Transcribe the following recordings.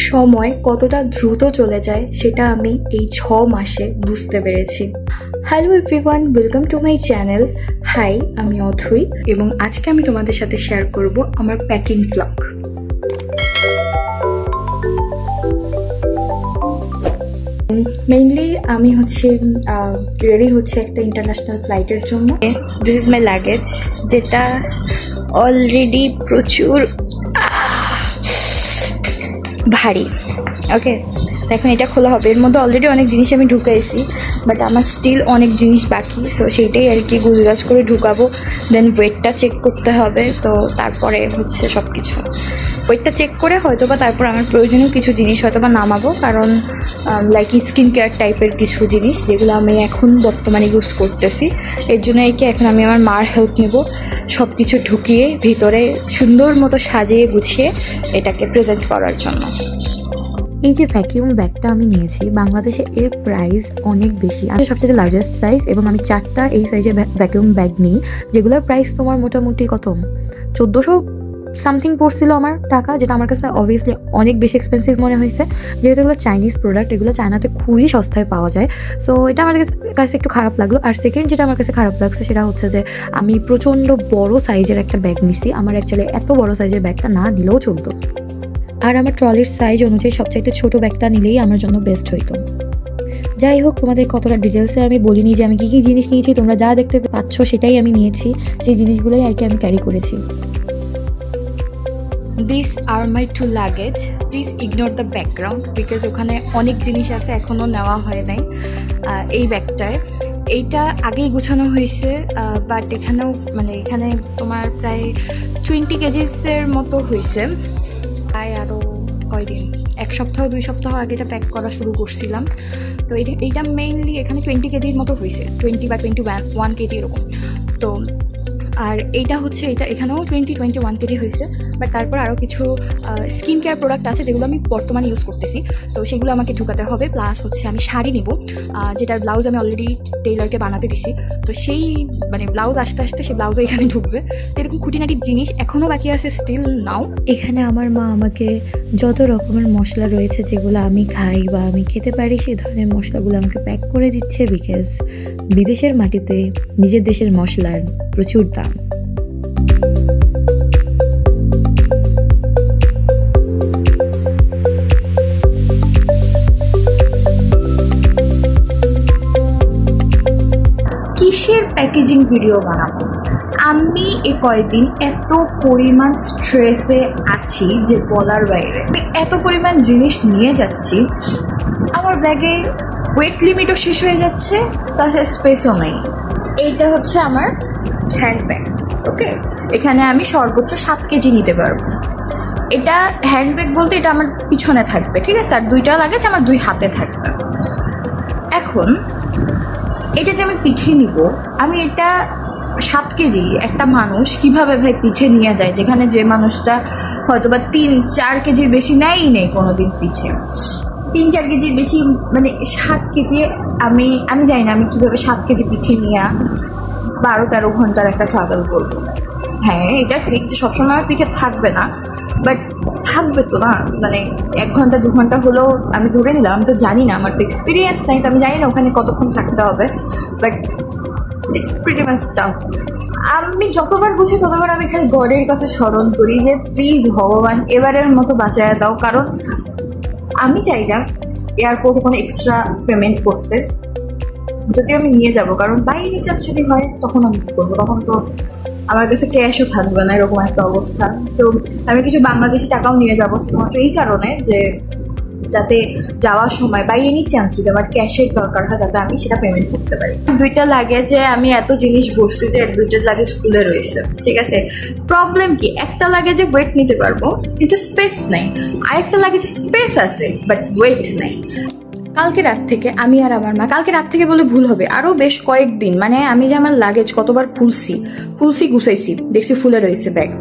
সময় কতটা দ্রুত চলে যায় সেটা আমি এই 6 মাসে বুঝতে পেরেছি। Hello everyone, welcome to my channel. Hi, আমি অথৈ এবং আজকে আমি তোমাদের সাথে শেয়ার করব আমার প্যাকিং ব্লগ। মেইনলি আমি রেডি হচ্ছে একটা ইন্টারন্যাশনাল ফ্লাইটের জন্য। দিস ইজ মাই লাগেজ, যেটা অলরেডি প্রচুর ভারী। ওকে, এখন এটা খোলা হবে। এর মধ্যে অলরেডি অনেক জিনিস আমি ঢুকাইছি, বাট আমার স্টিল অনেক জিনিস বাকি। সো সেইটাই আর কি গুজগাজ করে ঢুকাবো। দেন ওয়েটটা চেক করতে হবে, তো তারপরে হচ্ছে সব কিছু ওয়েটটা চেক করে হয়তোবা তারপর আমার প্রয়োজনীয় কিছু জিনিস হয়তোবা নামাবো, কারণ লাইক স্কিন কেয়ার টাইপের কিছু জিনিস যেগুলো আমি এখন বর্তমানে ইউজ করতেছি। এর জন্য কি এখন আমি আমার মার হেল্প নেব, সব কিছু ঢুকিয়ে ভিতরে সুন্দর মতো সাজিয়ে গুছিয়ে এটাকে প্রেজেন্ট করার জন্য। এই যে ভ্যাকিউম ব্যাগটা আমি নিয়েছি, বাংলাদেশে এর প্রাইস অনেক বেশি। আমি সবচেয়ে লার্জেস্ট সাইজ এবং আমি 4টা এই সাইজের ভ্যাকিউম ব্যাগ নিই, যেগুলোর প্রাইস তোমার মোটামুটি কত 1400 সামথিং পড়ছিল আমার টাকা, যেটা আমার কাছে অবভিয়াসলি অনেক বেশি এক্সপেন্সিভ মনে হয়েছে, যেহেতু এগুলো চাইনিজ প্রোডাক্ট, এগুলো চায়নাতে খুবই সস্তায় পাওয়া যায়। সো এটা আমার কাছে একটু খারাপ লাগলো। আর সেকেন্ড যেটা আমার কাছে খারাপ লাগছে সেটা হচ্ছে যে আমি প্রচণ্ড বড় সাইজের একটা ব্যাগ নিছি। আমার অ্যাকচুয়ালি এত বড় সাইজের ব্যাগটা না দিলেও চলতো, আর আমার ট্রলির সাইজ অনুযায়ী সবচাইতে ছোট ব্যাগটা নিলেই আমার জন্য বেস্ট হইতো। যাই হোক, তোমাদের কতটা ডিটেলসে আমি বলিনি যে আমি কী কী জিনিস নিয়েছি। তোমরা যা দেখতে পাচ্ছ সেটাই আমি নিয়েছি, সেই জিনিসগুলোই আর কি আমি ক্যারি করেছি। This are my 2 luggage. Please ignore the background, because ওখানে অনেক জিনিস আছে এখনও নেওয়া হয় নাই। এই ব্যাগটায় এইটা আগেই গুছানো হয়েছে, বাট এখানে তোমার প্রায় 20 কেজিসের মতো হয়েছে। প্রায় আরও কয়দিন, 1 সপ্তাহ 2 সপ্তাহ আগে এটা প্যাক করা শুরু করছিলাম। তো এইটা মেইনলি এখানে 20 কেজির মতো হয়েছে, 20 বা 21 কেজি এরকম। তো আর এইটা এখানেও 21 কেজি হয়েছে। বাট তারপর আরও কিছু স্কিন কেয়ার প্রোডাক্ট আছে যেগুলো আমি বর্তমানে ইউজ করতেছি, তো সেগুলো আমাকে ঢুকাতে হবে। প্লাস হচ্ছে আমি শাড়ি নিব, যেটার ব্লাউজ আমি অলরেডি টেইলারকে বানাতে দিছি। তো সেই ব্লাউজ আসতে আসতে সেই ব্লাউজও এখানে ঢুকবে। তো এরকম খুঁটিনাটি জিনিস এখনও বাকি আছে স্টিল নাও। এখানে আমার মা আমাকে যত রকমের মশলা রয়েছে যেগুলো আমি খাই বা আমি খেতে পারি, সেই ধরনের মশলাগুলো আমাকে প্যাক করে দিচ্ছে, বিকজ বিদেশের মাটিতে নিজের দেশের মশলার প্রচুর দাম। কিসের প্যাকেজিং ভিডিও বানাবো? আমি এই কয়েকদিন এত পরিমাণ স্ট্রেসে আছি যে বলার বাইরে। আমি এত পরিমাণ জিনিস নিয়ে যাচ্ছি, আমার ব্যাগে ওয়েট লিমিটও শেষ হয়ে যাচ্ছে, তাছাড়া স্পেসও নেই। এইটা হচ্ছে আমার হ্যান্ড ব্যাগ। ওকে, এখানে আমি সর্বোচ্চ 7 কেজি নিতে পারবো। এটা হ্যান্ড ব্যাগ বলতে এটা আমার পিছনে থাকবে, ঠিক আছে? আর 2টা লাগেজ আমার 2 হাতে থাকবে। এখন এটা যে আমি পিঠে নিব, আমি এটা 7 কেজি একটা মানুষ কিভাবে ভাই পিঠে নিয়ে যায়, যেখানে যে মানুষটা হয়তোবা 3-4 কেজির বেশি নেই কোনোদিন পিঠে। 3-4 কেজির বেশি 7 কেজি আমি জানি না আমি কিভাবে 7 কেজি পিঠে নিয়ে 12-13 ঘন্টার একটা ট্রাভেল করবো। হ্যাঁ, এটা ঠিক যে সবসময় আমার পিঠে থাকবে না, বাট থাকবে তো না। 1 ঘন্টা 2 ঘন্টা হলেও আমি ধরে নিলাম। আমি তো জানি না, আমার তো এক্সপিরিয়েন্স নাই, তো আমি জানি না ওখানে কতক্ষণ থাকতে হবে, but it's pretty much tough. আমি যতবার বুঝি ততবার আমি খালি গডের কথা স্মরণ করি যে প্লিজ ভগবান এবারের মতো বাঁচায় দাও, কারণ আমি চাই না এয়ারপোর্টে কোনো এক্সট্রা পেমেন্ট করতে, যদি আমি নিয়ে যাব। কারণ বাই এনি চান্স যদি হয় তখন আমি কী করবো? তখন তো আমার কাছে ক্যাশও থাকবে না, এরকম একটা অবস্থা। তো আমি কিছু বাংলাদেশি টাকাও নিয়ে যাবো শুধুমাত্র এই কারণে যে যাতে যাওয়ার সময় বাই এনি চান্স যদি আমার ক্যাশের দরকার হয়, যাতে আমি সেটা পেমেন্ট করতে পারি। 2টা লাগেজে আমি এত জিনিস ভরছি যে 2টা লাগেজ ফুলে রয়েছে, ঠিক আছে? প্রবলেম কি, একটা লাগেজে ওয়েট নিতে পারবো কিন্তু স্পেস নাই, আরেকটা লাগেজে স্পেস আছে বাট ওয়েট নাই। কালকে রাত থেকে আমি আর আমার মা, কালকে রাত থেকে বলে ভুল হবে, আরও বেশ কয়েকদিন আমি যে আমার লাগেজ কতবার খুলছি গুছাইছি, দেখছি ফুলে রয়েছে ব্যাগ।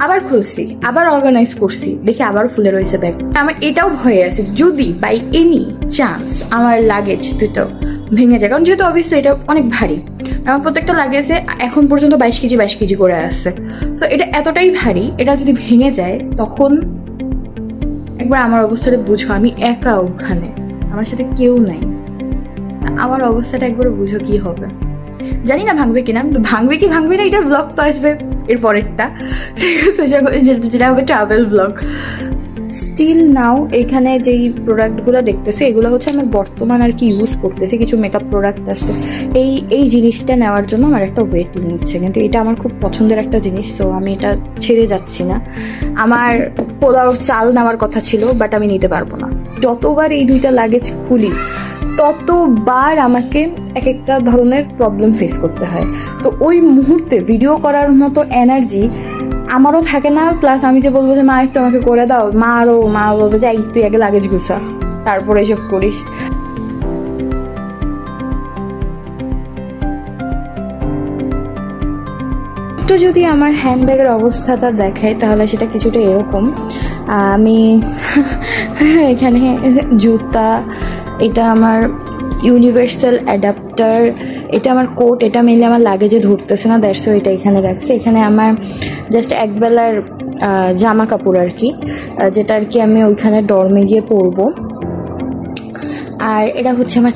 আবার খুলছি, আবার অর্গানাইজ করছি, দেখি আবার ফুলে রয়েছে ব্যাগ। আমার এটাও ভয়ে আছে যদি বাই এনি চান্স আমার লাগেজ দুটো ভেঙে যায়, কারণ যেহেতু অবভিয়াসলি এটা অনেক ভারী। আমার প্রত্যেকটা লাগেজে এখন পর্যন্ত 22 কেজি করে আসছে। তো এটা এতটাই ভারী, এটা যদি ভেঙে যায় তখন একবার আমার অবস্থাটা বুঝো, আমি একা ওখানে, আমার সাথে কেউ নাই। আমার অবস্থাটা একবার বুঝো কি হবে। জানি না ভাঙবে কিনা, ভাঙবে কি ভাঙবে না এটার ব্লগ তো আসবে এর পরেরটা, ঠিক আছে, যেটা হবে ট্রাভেল ব্লগ। স্টিল নাও এখানে যেই প্রোডাক্টগুলো দেখতেছে এগুলো হচ্ছে আমার বর্তমান আর কি ইউজ করতেছি, কিছু মেকআপ প্রোডাক্ট আছে। এই জিনিসটা নেওয়ার জন্য আমার একটা ওয়েট নিচ্ছে, কিন্তু এটা আমার খুব পছন্দের একটা জিনিস, সো আমি এটা ছেড়ে যাচ্ছি না। আমার পোলাওর চাল নেওয়ার কথা ছিল, বাট আমি নিতে পারবো না। যতবার এই দুইটা লাগেজ খুলি ততবার আমাকে এক একটা ধরনের প্রবলেম ফেস করতে হয়। তো ওই মুহূর্তে ভিডিও করার মতো এনার্জি আমারও থাকে না, প্লাস আমি যে বলবো যে মা একটু আমাকে করে দাও, মা বলবে যে তুই আগে লাগেজ গুছা তারপরে এসব করিস। তো যদি আমার হ্যান্ডব্যাগের অবস্থাটা দেখায় তাহলে সেটা কিছুটা এরকম। আমি এখানে জুতা, এটা আমার ইউনিভার্সাল অ্যাডাপ্টার, এটা আমার কোট, এটা মেনলি আমার লাগেজে ধরতেছে না, দ্যাটস ওয়াই এটা এখানে রাখছে। এখানে আমার জাস্ট একবেলার জামা কাপড় আর কি, যেটা আর কি আমি ওইখানে ডর্মে গিয়ে পরবো। আর এটা হচ্ছে আমার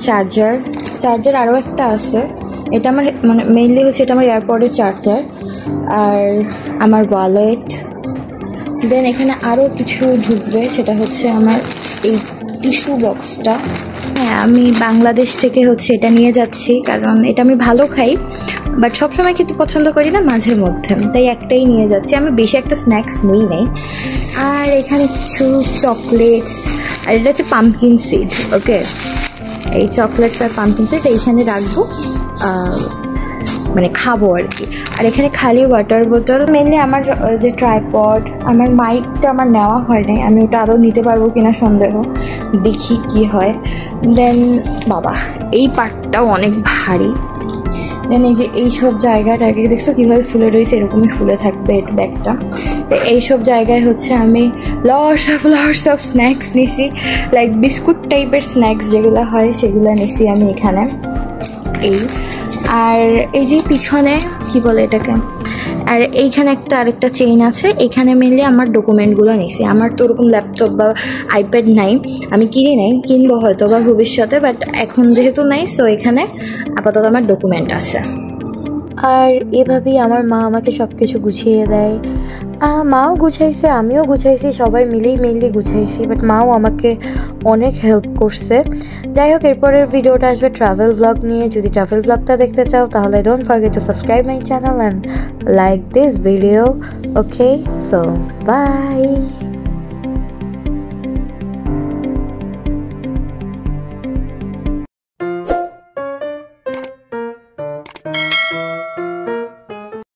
চার্জার আরও একটা আছে, এটা আমার মানে মেইনলি হচ্ছে এটা আমার এয়ারপডের চার্জার। আর আমার ওয়ালেট, দেন এখানে আরও কিছু ঢুকবে, সেটা হচ্ছে আমার এই টিস্যু বক্সটা। হ্যাঁ, আমি বাংলাদেশ থেকে হচ্ছে এটা নিয়ে যাচ্ছি, কারণ এটা আমি ভালো খাই, বাট সবসময় খেতে পছন্দ করি না, মাঝের মধ্যে, তাই একটাই নিয়ে যাচ্ছি। আমি বেশি একটা স্ন্যাক্স নেই। আর এখানে কিছু চকলেটস, আর এটা হচ্ছে পাম্পকিন সিড। ওকে, এই চকলেটস আর পাম্পকিন সিড এইখানে রাখবো, মানে খাবো আর কি। আর এখানে খালি ওয়াটার বোতল। মেনলি আমার যে ট্রাইপড, আমার মাইকটা আমার নেওয়া হয় নাই, আমি ওটা আদৌ নিতে পারবো কিনা সন্দেহ, দেখি কি হয়। দেন বাবা এই পার্টটাও অনেক ভারী। দেন এই যে এইসব জায়গাটাকে দেখছো কীভাবে ফুলে রয়েছে, এরকমই ফুলে থাকবে ব্যাগটা। তো এইসব জায়গায় হচ্ছে আমি লটস অফ স্ন্যাক্স নিছি, লাইক বিস্কুট টাইপের স্ন্যাক্স যেগুলো হয় সেগুলো নিছি আমি এখানে। আর এই যে পিছনে কি বলে এটাকে, আর এইখানে আরেকটা চেইন আছে, এখানে মেনলি আমার ডকুমেন্টগুলো নিছি। আমার তো ওরকম ল্যাপটপ বা আইপ্যাড নাই, আমি কিনবো হয়তো বা ভবিষ্যতে, বাট এখন যেহেতু নাই, সো এখানে আপাতত আমার ডকুমেন্ট আছে। আর এভাবেই আমার মা আমাকে সব কিছু গুছিয়ে দেয়। মাও গুছাইছে, আমিও গুছাইছি, সবাই মিলেই মেনলি গুছাইছি, বাট মাও আমাকে অনেক হেল্প করছে। যাই হোক, এরপরের ভিডিওটা আসবে ট্রাভেল ব্লগ নিয়ে। যদি ট্রাভেল ব্লগটা দেখতে চাও তাহলে don't forget to subscribe my channel and like this video. Okay, so by.